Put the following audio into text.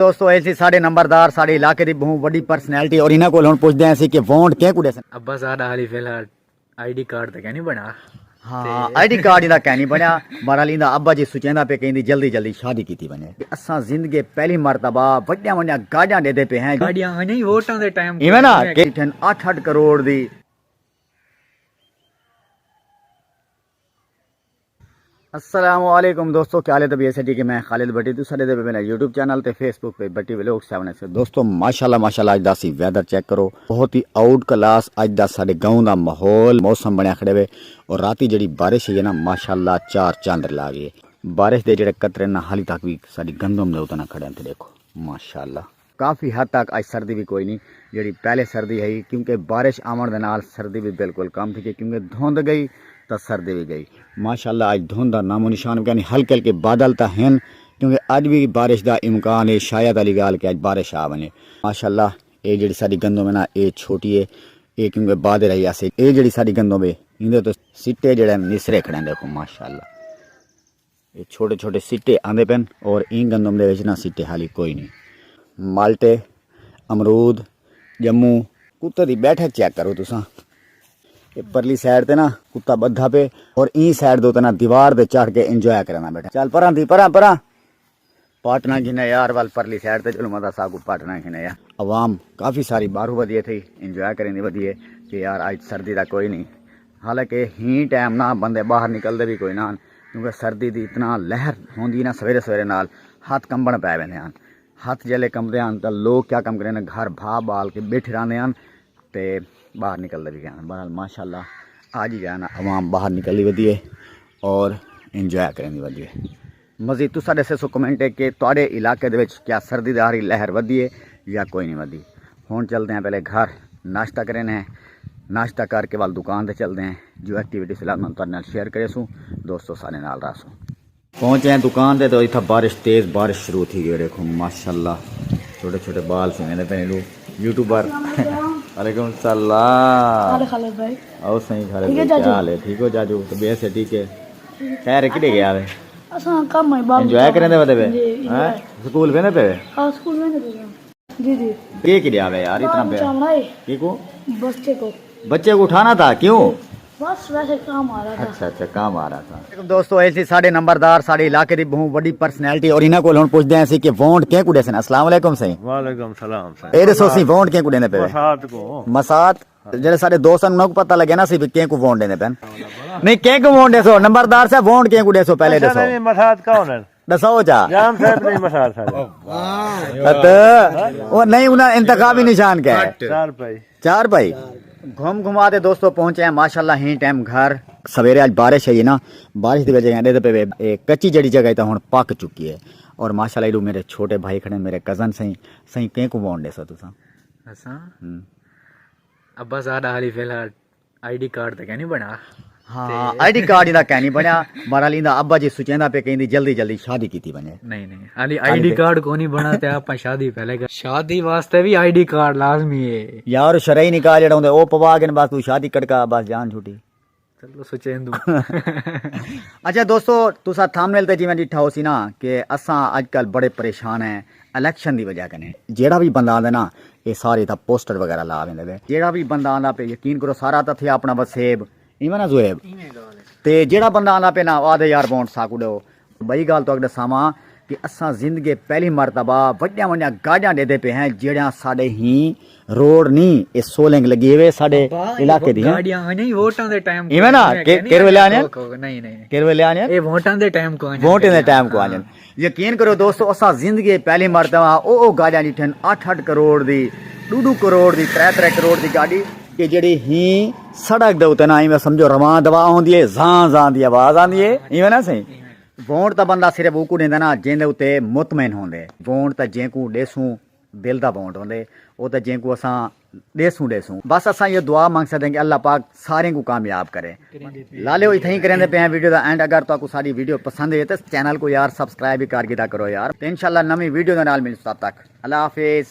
दोस्तों ऐसी साढ़े नंबरदार साढ़े इलाके की बहुत बड़ी पर्सनैलिटी और इन्होंने को पुछते हैं कि वोट क्या कुड़े सन। अब्बा साडा हाली फिलहाल आईडी कार्ड तो क्या नहीं बना। हाँ आईडी कार्ड इनका क्या नहीं बनया। बहरहाल इंदा अब्बा जी सुचेंदा पे कहीं जल्दी जल्दी शादी की बने। असा जिंदगी पहली मरतबा वड्डिया वड्डिया गाड़ियां देते पे हैं। गाड़ियां नहीं वोटां दे टाइम इवें ना कि 8-8 करोड़ दी। अस्सलामुअलैकुम दोस्तों, क्या हाल है? तबीयत से ठीक है। मैं खालिद भट्टी तू साडे पे मेरा यूट्यूब चैनल ते फेसबुक पे भट्टी व्लॉग 7 से। दोस्तों माशाल्लाह माशाल्लाह अज दा सी वेदर चेक करो, बहुत ही आउट क्लास अज दा साडे गांव दा माहौल मौसम बनया खड़े वे। और राती जेड़ी बारिश है ना माशाल्लाह चार चांद ला गए। बारिश दे जेड़े कतरे ना हाली तक भी साडी गंदम दे उतना खड़े थे। देखो माशाल्लाह काफ़ी हद तक अज सर्दी भी कोई नहीं जी पहले सर्दी है, क्योंकि बारिश आवन दे नाल सर्दी भी बिल्कुल कम थी, क्योंकि धुंध गई तो सर्दी भी गई। माशाल्लाह अज धुंध का नामो निशान यानी हल्के हल्के बादल तो हैं, क्योंकि अज भी बारिश का इम्कान है। शायद वाली गाल कि अज बारिश आ बने। माशाल्लाह ये जी सारी गंदम है ना ये छोटी है, ये क्योंकि बाद रही ऐसे ये जी सारी गंदम है इन्हें तो सिट्टे जड़े निसरे खड़े। देखो माशाल्लाह ये छोटे छोटे सिट्टे आंदे पेन और इन गंदम के ना सिट्टे हाली कोई नहीं। माल्टे अमरूद जम्मू कुत्ते की बैठक चेक करो तुसा। ये परली साइड ते ना कुत्ता बद्धा पे और ई साइड दो ना दीवार पे चढ़ के इंजॉय करना बैठा। चल परा थी परा परा पाटना घिने यार वाल परली साइड ते चलो मता साकू पाटना घिने यार। अवाम काफ़ी सारी बारू वधिए थी इंजॉय करें वधिए कि यार अज सर्दी का कोई नहीं। हालांकि ही टाइम ना बंदे बाहर निकलते भी कोई ना, क्योंकि सर्दी की इतना लहर होंगी ना सवेरे सवेरे नाल हाथ कंबन पै वेंदे हैं। हाथ जल्ले कंबदे हैं तो लोग क्या कम करें घर भा बाल के बैठे रहते हैं तो बाहर निकलते भी गए। बहरहाल माशाल्लाह आज ही गया ना अवाम बाहर निकली वधिए और इंजॉय करें वधिए। मजीद तुसा दसे सो कमेंट है कि तुहाडे इलाके दे विच क्या सर्दी दी हारी लहर वधी है या कोई नहीं वधी। हुण चलते हैं पहले घर नाश्ता करें हैं, नाश्ता करके वाल दुकान पर चलते हैं। जो एक्टिविटी फिलहाल मैं तुहाडे नाल शेयर करे सूँ दोस्तों सारे नाल रह सूँ। पहुँचे हैं दुकान पे तो इतना बारिश तेज़ बारिश शुरू थी गई। देखो माशाल्लाह छोटे छोटे बाल सुने पे लोग यूट्यूबर। वालेकुम सलाम भाई। आओ सही खालिद भाई, क्या हाल है? ठीक हो जाजू? तबीयत से ठीक है? खैर किधे गया है? एंजॉय करें हैं स्कूल वेंदे पे? हां स्कूल वेंदे पे जी जी। के किधे आवे यार इतना पे? के को बच्चे को उठाना था क्यों? बस वैसे काम आ रहा था। अच्छा काम आ रहा था। दोस्तों ऐसी साढ़े नंबरदार साढ़े इलाके की बहुत बड़ी पर्सनैलिटी और इन्होंने को पुछते हैं कि वोट क्या कुड़े सन। अस्सलाम वालेकुम सही। वालेकुम सलाम सही। ए दसो सी वोट क्या कुड़े ने पे? मसात को मसात जेड़े सारे दोस्त उनको पता लगे ना सी के को वोट देने पेन। नहीं के को वोट देसो नंबरदार से वोट के को देसो पहले दसो। मसात कौन है दसो जा जाम साहब नहीं मसात साहब वो नहीं उन्हें इंतखाबी निशान क्या है? चार भाई घूम घुमा दे दोस्तों पहुंचे हैं माशाल्लाह ही टाइम घर। सवेरे आज बारिश है ना, बारिश की वजह पे कच्ची जड़ी जगह तो हूँ पक चुकी है। और माशाल्लाह इडू मेरे छोटे भाई खड़े मेरे कजन सही सही के को वोट दे सो तुसा? अब्बा साडा हाली फिलहाल आईडी कार्ड तो क्या नहीं बना। हाँ आईडी कार्ड इनका क्या नहीं बनया। बहरहाल इंदा अब्बा जी सुचेंदा पे कहीं जल्दी जल्दी शादी की बने। नहीं हाली आईडी कार्ड को नहीं बना ते आप शादी पहले कर। शादी वास्ते भी आईडी कार्ड लाजमी है यार। शरई निकाल जड़ा ओ पवा के बस तू शादी कटका बस जान छुटी। चलो सुचेंदू। अच्छा दोस्तों तुसा थंबनेल ते जिवें डिठा हो सी ना कि असां आजकल बड़े परेशान हैं इलेक्शन की वजह कने। जेड़ा भी बंदा आंदा ना ये सारे ता पोस्टर वगैरह ला वेंदे। जेड़ा भी बंदा आंदा पे यकीन करो सारा ता थे अपना वसेब इवें ना जुएब ते जेड़ा बंदा आंदा पे ना आदे यार वोट साकुड़ो। बड़ी गल तो दसावां कि असां जिंदगी पहली मरतबा वड्डिया वड्डिया गाड़ियां देते पे हैं जेड़ा साडे ही रोड नहीं ये सोलिंग लगी हुए साडे इलाके दी गाड़ियां नहीं वोटां दे टाइम इवें ना केर वेले आने नहीं केर वेले आने ए वोटां दे टाइम को आने वोटां दे टाइम को आने। यकीन करो दोस्तों असां जिंदगी पहली मरतबा ओ गाड़ियां दिठन 8-8 करोड़ दी 2-2 करोड़ दी 3-3 करोड़ दी गाड़ी कि जेड़ी ही सड़क दे उते ना इवें समझो रवां दवा होंदी है जां जां दी आवाज आंदी है इवें ना सही। वोट तो बंदा सिर्फ उकू देंदा ना जिंदे उते मुतमैन होंदे। वोट तो जेकू देसूं दिल दा वोट होंदे वो तो जेकू असां देसूं बस असां ये दुआ मांग सकते हैं कि अल्लाह पाक सारे को कामयाब करे। लाले हो इतना ही करेंदे पे हैं वीडियो दा एंड। अगर तो सारी वीडियो पसंद है तो चैनल को यार सब्सक्राइब भी कर गिदा करो यार। इंशाल्लाह नवी वीडियो दे नाल मिलूं तब तक अल्लाह हाफिज।